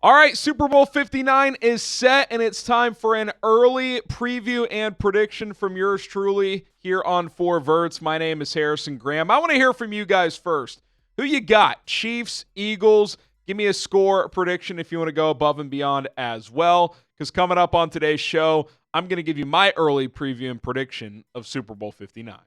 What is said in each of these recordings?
All right, Super Bowl 59 is set, and it's time for an early preview and prediction from yours truly here on Verts. My name is Harrison Graham. I want to hear from you guys first. Who you got? Chiefs, Eagles? Give me a score prediction if you want to go above and beyond as well, because coming up on today's show, I'm going to give you my early preview and prediction of Super Bowl 59.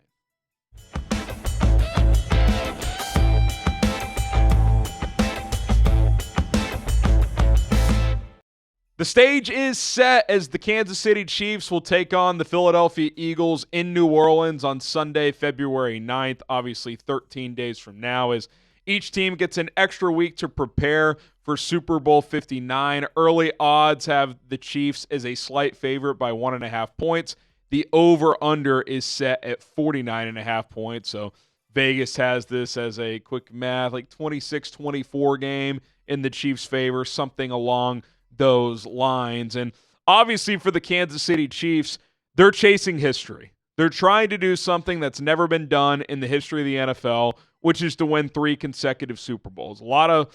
The stage is set as the Kansas City Chiefs will take on the Philadelphia Eagles in New Orleans on Sunday, February 9th, obviously 13 days from now, as each team gets an extra week to prepare for Super Bowl 59. Early odds have the Chiefs as a slight favorite by 1.5 points. The over-under is set at 49.5 points, so Vegas has this as a quick math, like 26-24 game in the Chiefs' favor, something along those lines. And obviously for the Kansas City Chiefs, they're chasing history. They're trying to do something that's never been done in the history of the NFL, which is to win 3 consecutive Super Bowls. A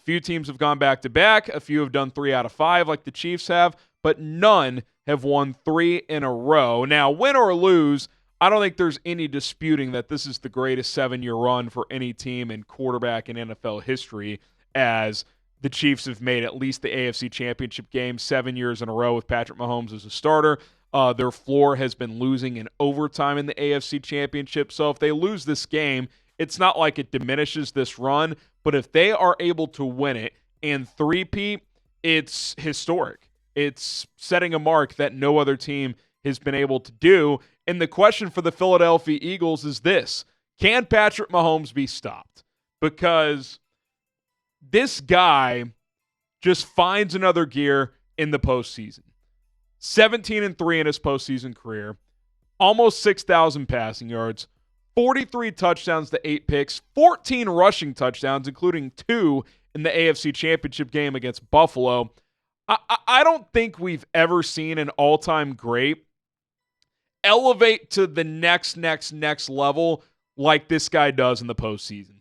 few teams have gone back-to-back. A few have done 3 out of 5 like the Chiefs have, but none have won 3 in a row. Now, win or lose, I don't think there's any disputing that this is the greatest 7-year run for any team in quarterback in NFL history, as the Chiefs have made at least the AFC Championship game 7 years in a row with Patrick Mahomes as a starter. Their floor has been losing in overtime in the AFC Championship. So if they lose this game, it's not like it diminishes this run. But if they are able to win it and three-peat, it's historic. It's setting a mark that no other team has been able to do. And the question for the Philadelphia Eagles is this: can Patrick Mahomes be stopped? Because this guy just finds another gear in the postseason. 17-3 in his postseason career, almost 6,000 passing yards, 43 touchdowns to 8 picks, 14 rushing touchdowns, including 2 in the AFC Championship game against Buffalo. I don't think we've ever seen an all-time great elevate to the next level like this guy does in the postseason.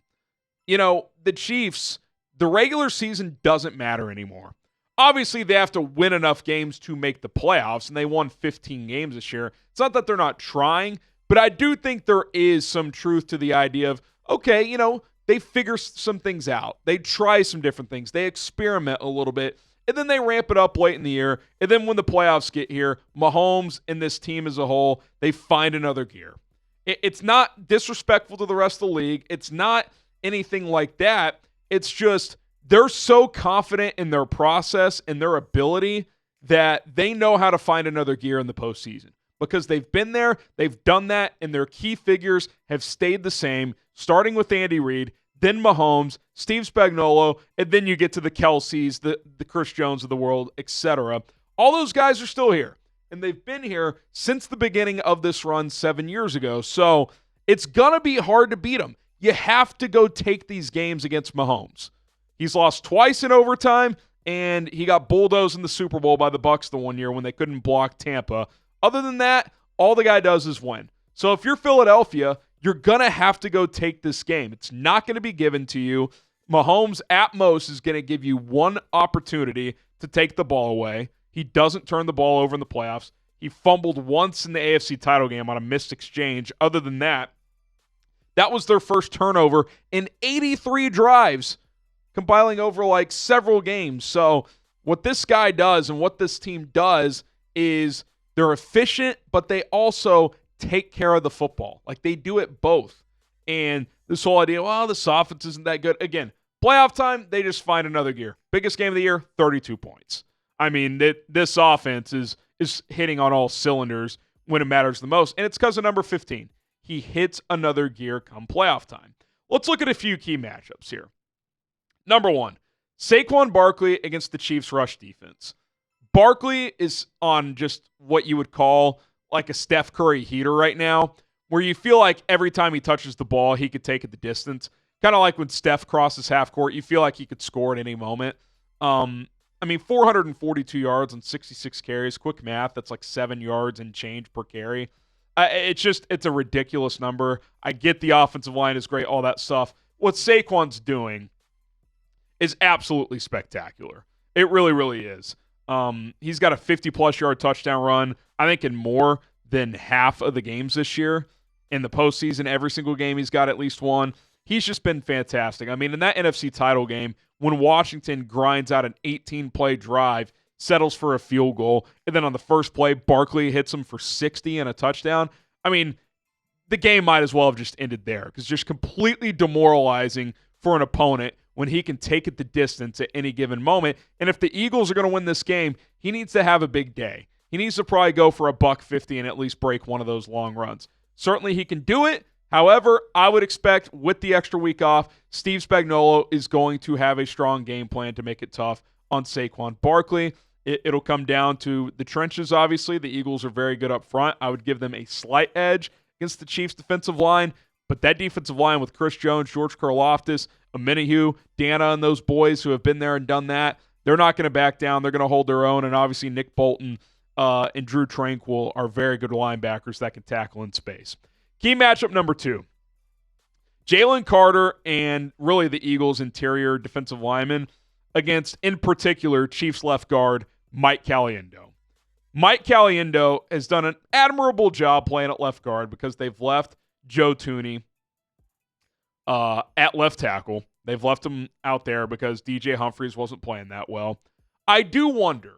You know, the Chiefs, the regular season doesn't matter anymore. Obviously, they have to win enough games to make the playoffs, and they won 15 games this year. It's not that they're not trying, but I do think there is some truth to the idea of, okay, you know, they figure some things out. They try some different things. They experiment a little bit, and then they ramp it up late in the year. And then when the playoffs get here, Mahomes and this team as a whole, they find another gear. It's not disrespectful to the rest of the league. It's not anything like that. It's just they're so confident in their process and their ability that they know how to find another gear in the postseason because they've been there, they've done that, and their key figures have stayed the same, starting with Andy Reid, then Mahomes, Steve Spagnuolo, and then you get to the Kelce's, the Chris Jones of the world, etc. All those guys are still here, and they've been here since the beginning of this run 7 years ago. So it's going to be hard to beat them. You have to go take these games against Mahomes. He's lost twice in overtime, and he got bulldozed in the Super Bowl by the Bucs the one year when they couldn't block Tampa. Other than that, all the guy does is win. So if you're Philadelphia, you're going to have to go take this game. It's not going to be given to you. Mahomes, at most, is going to give you one opportunity to take the ball away. He doesn't turn the ball over in the playoffs. He fumbled once in the AFC title game on a missed exchange. Other than that, that was their first turnover in 83 drives, compiling over like several games. So what this guy does and what this team does is they're efficient, but they also take care of the football. Like they do it both. And this whole idea, well, this offense isn't that good. Again, playoff time, they just find another gear. Biggest game of the year, 32 points. I mean, this offense is hitting on all cylinders when it matters the most. And it's because of number 15. He hits another gear come playoff time. Let's look at a few key matchups here. Number 1, Saquon Barkley against the Chiefs' rush defense. Barkley is on just what you would call like a Steph Curry heater right now, where you feel like every time he touches the ball, he could take it the distance. Kind of like when Steph crosses half court, you feel like he could score at any moment. 442 yards on 66 carries. Quick math, that's like 7 yards and change per carry. It's a ridiculous number. I get the offensive line is great, all that stuff. What Saquon's doing is absolutely spectacular. It really, really is. He's got a 50-plus yard touchdown run, I think, in more than half of the games this year. In the postseason, every single game he's got at least one. He's just been fantastic. I mean, in that NFC title game, when Washington grinds out an 18-play drive, settles for a field goal, and then on the first play, Barkley hits him for 60 and a touchdown. I mean, the game might as well have just ended there because just completely demoralizing for an opponent when he can take it the distance at any given moment. And if the Eagles are going to win this game, he needs to have a big day. He needs to probably go for $150 and at least break one of those long runs. Certainly he can do it. However, I would expect with the extra week off, Steve Spagnuolo is going to have a strong game plan to make it tough on Saquon Barkley. It'll come down to the trenches, obviously. The Eagles are very good up front. I would give them a slight edge against the Chiefs' defensive line, but that defensive line with Chris Jones, George Karlaftis, Aminihu, Dana, and those boys who have been there and done that, they're not going to back down. They're going to hold their own, and obviously Nick Bolton and Drew Tranquill are very good linebackers that can tackle in space. Key matchup number 2. Jalen Carter and really the Eagles' interior defensive lineman against, in particular, Chiefs left guard Mike Caliendo. Mike Caliendo has done an admirable job playing at left guard because they've left Joe Thuney at left tackle. They've left him out there because DJ Humphries wasn't playing that well. I do wonder,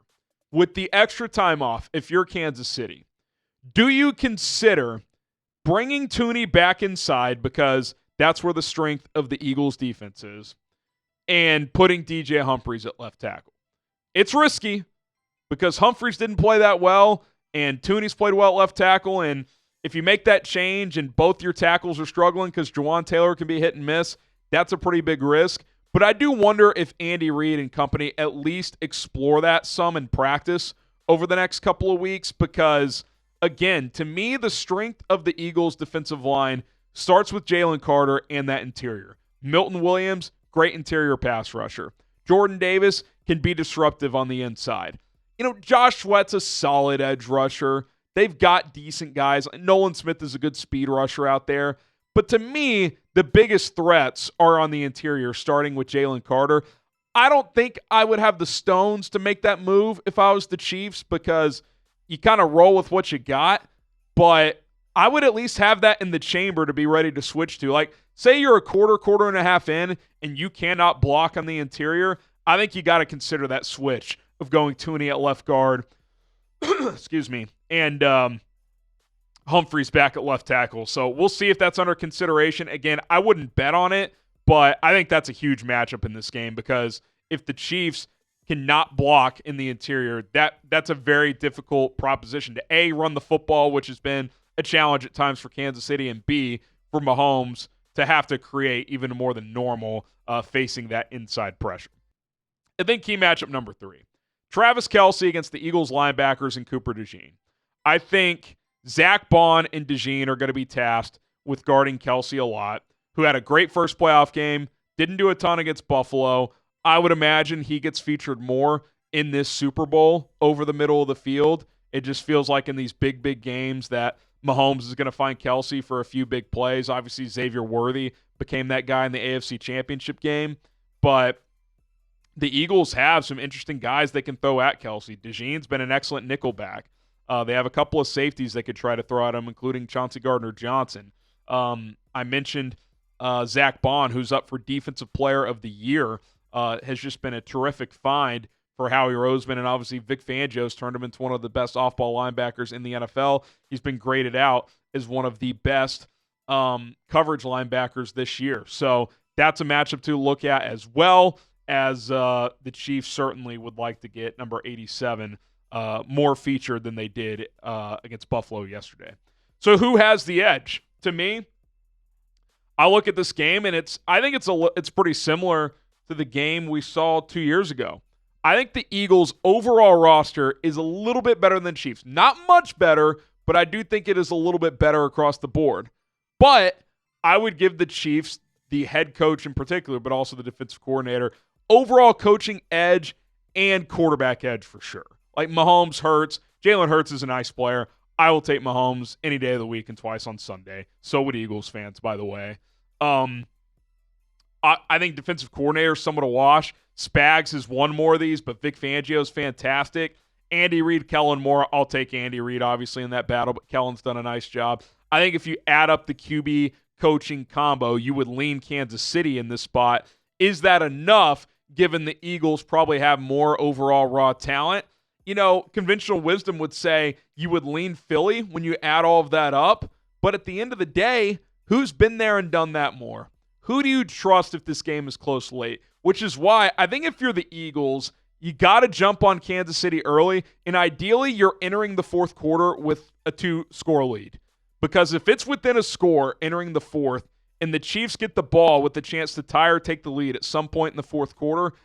with the extra time off, if you're Kansas City, do you consider bringing Thuney back inside because that's where the strength of the Eagles' defense is, and putting DJ Humphries at left tackle? It's risky because Humphries didn't play that well, and Thuney's played well at left tackle, and if you make that change and both your tackles are struggling because Jawan Taylor can be hit and miss, that's a pretty big risk. But I do wonder if Andy Reid and company at least explore that some in practice over the next couple of weeks because, again, to me, the strength of the Eagles' defensive line starts with Jalen Carter and that interior. Milton Williams, great interior pass rusher. Jordan Davis can be disruptive on the inside. Josh Sweat's a solid edge rusher. They've got decent guys. Nolan Smith is a good speed rusher out there. But to me, the biggest threats are on the interior, starting with Jalen Carter. I don't think I would have the stones to make that move if I was the Chiefs because you kind of roll with what you got. But I would at least have that in the chamber to be ready to switch to. Like, say you're a quarter and a half in, and you cannot block on the interior. I think you got to consider that switch of going Thuney at left guard, excuse me, and Humphries back at left tackle. So we'll see if that's under consideration. Again, I wouldn't bet on it, but I think that's a huge matchup in this game because if the Chiefs cannot block in the interior, that's a very difficult proposition to A, run the football, which has been a challenge at times for Kansas City, and B, for Mahomes to have to create even more than normal facing that inside pressure. And then key matchup number 3. Travis Kelce against the Eagles linebackers and Cooper DeJean. I think Zach Bond and DeJean are going to be tasked with guarding Kelce a lot, who had a great first playoff game, didn't do a ton against Buffalo. I would imagine he gets featured more in this Super Bowl over the middle of the field. It just feels like in these big games that Mahomes is going to find Kelce for a few big plays. Obviously, Xavier Worthy became that guy in the AFC Championship game, but the Eagles have some interesting guys they can throw at Kelce. DeJean's been an excellent nickelback. They have a couple of safeties they could try to throw at him, including Chauncey Gardner-Johnson. I mentioned Zach Bond, who's up for Defensive Player of the Year, has just been a terrific find for Howie Roseman, and obviously Vic Fangio's turned him into one of the best off-ball linebackers in the NFL. He's been graded out as one of the best coverage linebackers this year. So that's a matchup to look at as well, as the Chiefs certainly would like to get number 87 more featured than they did against Buffalo yesterday. So who has the edge? To me, I look at this game, and I think it's pretty similar to the game we saw 2 years ago. I think the Eagles' overall roster is a little bit better than Chiefs. Not much better, but I do think it is a little bit better across the board. But I would give the Chiefs, the head coach in particular, but also the defensive coordinator, overall coaching edge and quarterback edge for sure. Like Mahomes, Hurts. Jalen Hurts is a nice player. I will take Mahomes any day of the week and twice on Sunday. So would Eagles fans, by the way. I think defensive coordinator is somewhat a wash. Spags has won more of these, but Vic Fangio is fantastic. Andy Reid, Kellen Moore. I'll take Andy Reid, obviously, in that battle, but Kellen's done a nice job. I think if you add up the QB coaching combo, you would lean Kansas City in this spot. Is that enough, given the Eagles probably have more overall raw talent? Conventional wisdom would say you would lean Philly when you add all of that up. But at the end of the day, who's been there and done that more? Who do you trust if this game is close late? Which is why I think if you're the Eagles, you got to jump on Kansas City early. And ideally, you're entering the fourth quarter with a 2-score lead. Because if it's within a score entering the fourth and the Chiefs get the ball with the chance to tie or take the lead at some point in the fourth quarter,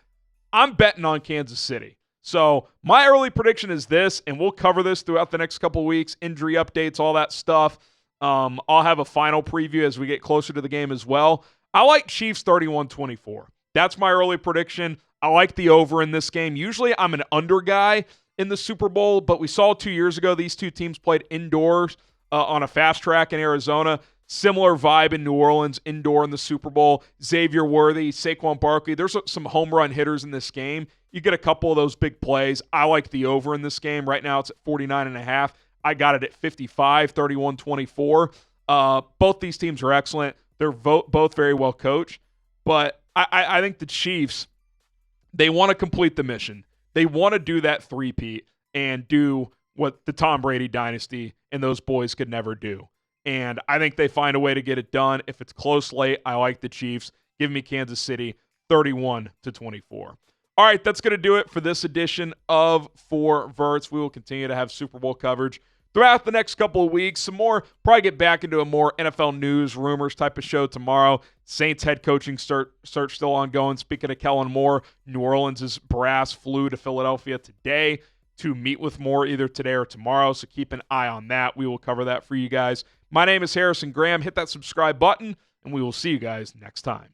I'm betting on Kansas City. So my early prediction is this, and we'll cover this throughout the next couple of weeks, injury updates, all that stuff. I'll have a final preview as we get closer to the game as well. I like Chiefs 31-24. That's my early prediction. I like the over in this game. Usually I'm an under guy in the Super Bowl, but we saw 2 years ago these two teams played indoors on a fast track in Arizona. Similar vibe in New Orleans, indoor in the Super Bowl. Xavier Worthy, Saquon Barkley. There's some home run hitters in this game. You get a couple of those big plays. I like the over in this game. Right now it's at 49.5. I got it at 55, 31-24. Both these teams are excellent. They're both very well coached. But I think the Chiefs, they want to complete the mission. They want to do that three-peat and do what the Tom Brady dynasty and those boys could never do. And I think they find a way to get it done. If it's close late, I like the Chiefs. Give me Kansas City 31-24. All right, that's going to do it for this edition of For Verts. We will continue to have Super Bowl coverage throughout the next couple of weeks. Some more, probably get back into a more NFL news, rumors type of show tomorrow. Saints head coaching search still ongoing. Speaking of Kellen Moore, New Orleans' brass flew to Philadelphia today to meet with Moore either today or tomorrow, so keep an eye on that. We will cover that for you guys. My name is Harrison Graham. Hit that subscribe button, and we will see you guys next time.